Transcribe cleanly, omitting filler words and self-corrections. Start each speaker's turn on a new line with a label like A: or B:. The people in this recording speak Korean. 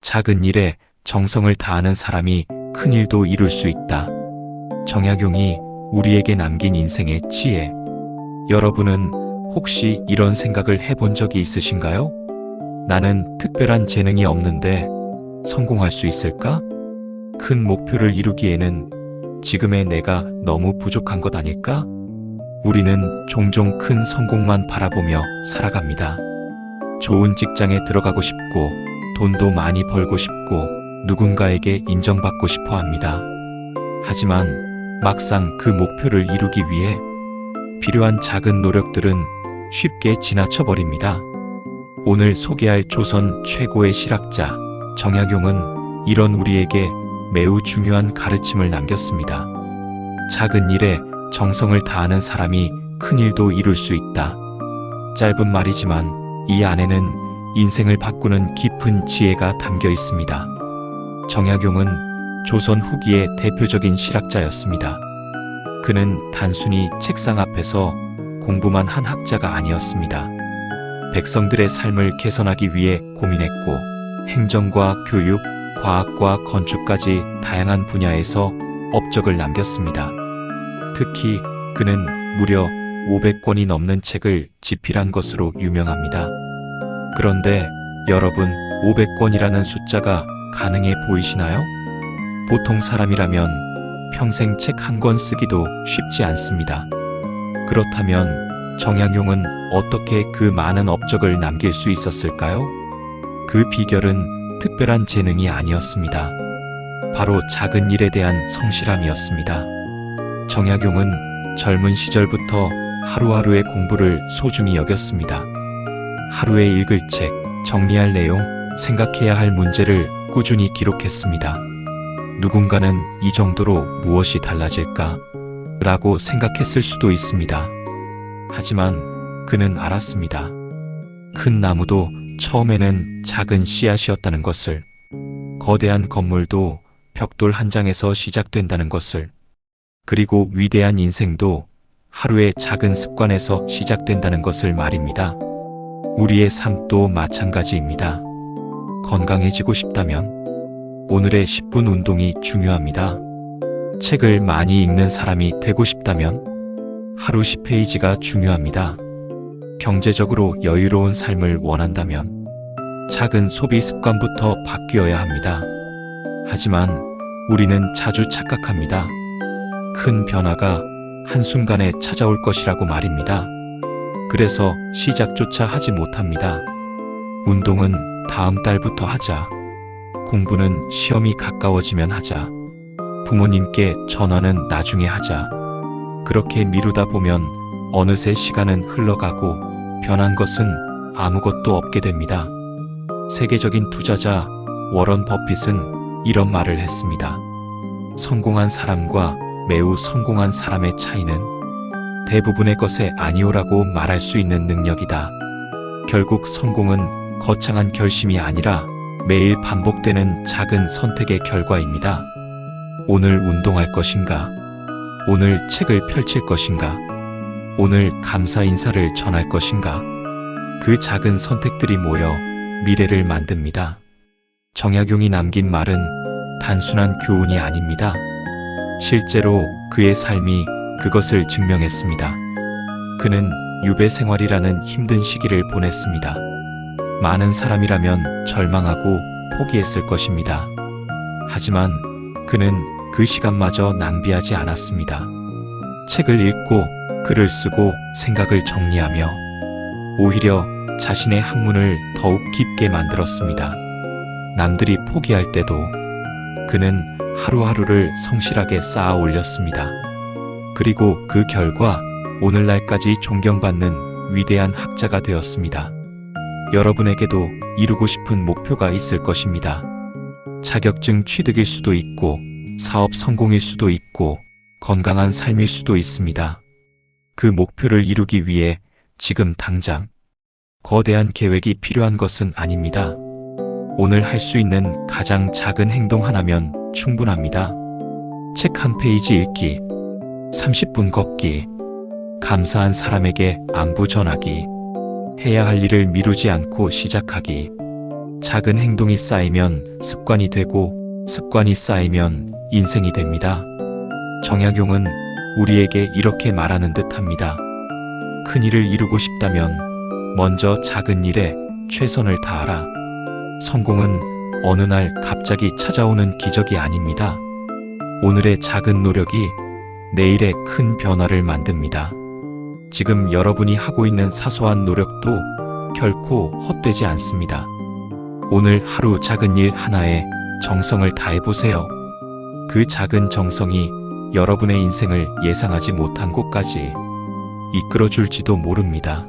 A: 작은 일에 정성을 다하는 사람이 큰 일도 이룰 수 있다. 정약용이 우리에게 남긴 인생의 지혜. 여러분은 혹시 이런 생각을 해본 적이 있으신가요? 나는 특별한 재능이 없는데 성공할 수 있을까? 큰 목표를 이루기에는 지금의 내가 너무 부족한 것 아닐까? 우리는 종종 큰 성공만 바라보며 살아갑니다. 좋은 직장에 들어가고 싶고, 돈도 많이 벌고 싶고, 누군가에게 인정받고 싶어 합니다. 하지만 막상 그 목표를 이루기 위해 필요한 작은 노력들은 쉽게 지나쳐 버립니다. 오늘 소개할 조선 최고의 실학자 정약용은 이런 우리에게 매우 중요한 가르침을 남겼습니다. 작은 일에 정성을 다하는 사람이 큰 일도 이룰 수 있다. 짧은 말이지만 이 안에는 인생을 바꾸는 깊은 지혜가 담겨 있습니다. 정약용은 조선 후기의 대표적인 실학자였습니다. 그는 단순히 책상 앞에서 공부만 한 학자가 아니었습니다. 백성들의 삶을 개선하기 위해 고민했고, 행정과 교육, 과학과 건축까지 다양한 분야에서 업적을 남겼습니다. 특히 그는 무려 500권이 넘는 책을 집필한 것으로 유명합니다. 그런데 여러분, 500권이라는 숫자가 가능해 보이시나요? 보통 사람이라면 평생 책 한 권 쓰기도 쉽지 않습니다. 그렇다면 정약용은 어떻게 그 많은 업적을 남길 수 있었을까요? 그 비결은 특별한 재능이 아니었습니다. 바로 작은 일에 대한 성실함이었습니다. 정약용은 젊은 시절부터 하루하루의 공부를 소중히 여겼습니다. 하루에 읽을 책, 정리할 내용, 생각해야 할 문제를 꾸준히 기록했습니다. 누군가는 이 정도로 무엇이 달라질까? 라고 생각했을 수도 있습니다. 하지만 그는 알았습니다. 큰 나무도 처음에는 작은 씨앗이었다는 것을, 거대한 건물도 벽돌 한 장에서 시작된다는 것을, 그리고 위대한 인생도 하루의 작은 습관에서 시작된다는 것을 말입니다. 우리의 삶도 마찬가지입니다. 건강해지고 싶다면 오늘의 10분 운동이 중요합니다. 책을 많이 읽는 사람이 되고 싶다면 하루 10페이지가 중요합니다. 경제적으로 여유로운 삶을 원한다면 작은 소비 습관부터 바뀌어야 합니다. 하지만 우리는 자주 착각합니다. 큰 변화가 한순간에 찾아올 것이라고 말입니다. 그래서 시작조차 하지 못합니다. 운동은 다음 달부터 하자. 공부는 시험이 가까워지면 하자. 부모님께 전화는 나중에 하자. 그렇게 미루다 보면 어느새 시간은 흘러가고 변한 것은 아무것도 없게 됩니다. 세계적인 투자자 워런 버핏은 이런 말을 했습니다. 성공한 사람과 매우 성공한 사람의 차이는 대부분의 것에 아니오라고 말할 수 있는 능력이다. 결국 성공은 거창한 결심이 아니라 매일 반복되는 작은 선택의 결과입니다. 오늘 운동할 것인가? 오늘 책을 펼칠 것인가? 오늘 감사 인사를 전할 것인가? 그 작은 선택들이 모여 미래를 만듭니다. 정약용이 남긴 말은 단순한 교훈이 아닙니다. 실제로 그의 삶이 그것을 증명했습니다. 그는 유배 생활이라는 힘든 시기를 보냈습니다. 많은 사람이라면 절망하고 포기했을 것입니다. 하지만 그는 그 시간마저 낭비하지 않았습니다. 책을 읽고 글을 쓰고 생각을 정리하며 오히려 자신의 학문을 더욱 깊게 만들었습니다. 남들이 포기할 때도 그는 하루하루를 성실하게 쌓아 올렸습니다. 그리고 그 결과 오늘날까지 존경받는 위대한 학자가 되었습니다. 여러분에게도 이루고 싶은 목표가 있을 것입니다. 자격증 취득일 수도 있고, 사업 성공일 수도 있고, 건강한 삶일 수도 있습니다. 그 목표를 이루기 위해 지금 당장 거대한 계획이 필요한 것은 아닙니다. 오늘 할 수 있는 가장 작은 행동 하나면 충분합니다. 책 한 페이지 읽기, 30분 걷기, 감사한 사람에게 안부 전하기, 해야 할 일을 미루지 않고 시작하기, 작은 행동이 쌓이면 습관이 되고 습관이 쌓이면 인생이 됩니다. 정약용은 우리에게 이렇게 말하는 듯 합니다. 큰 일을 이루고 싶다면 먼저 작은 일에 최선을 다하라. 성공은 어느 날 갑자기 찾아오는 기적이 아닙니다. 오늘의 작은 노력이 내일의 큰 변화를 만듭니다. 지금 여러분이 하고 있는 사소한 노력도 결코 헛되지 않습니다. 오늘 하루 작은 일 하나에 정성을 다해보세요. 그 작은 정성이 여러분의 인생을 예상하지 못한 곳까지 이끌어줄지도 모릅니다.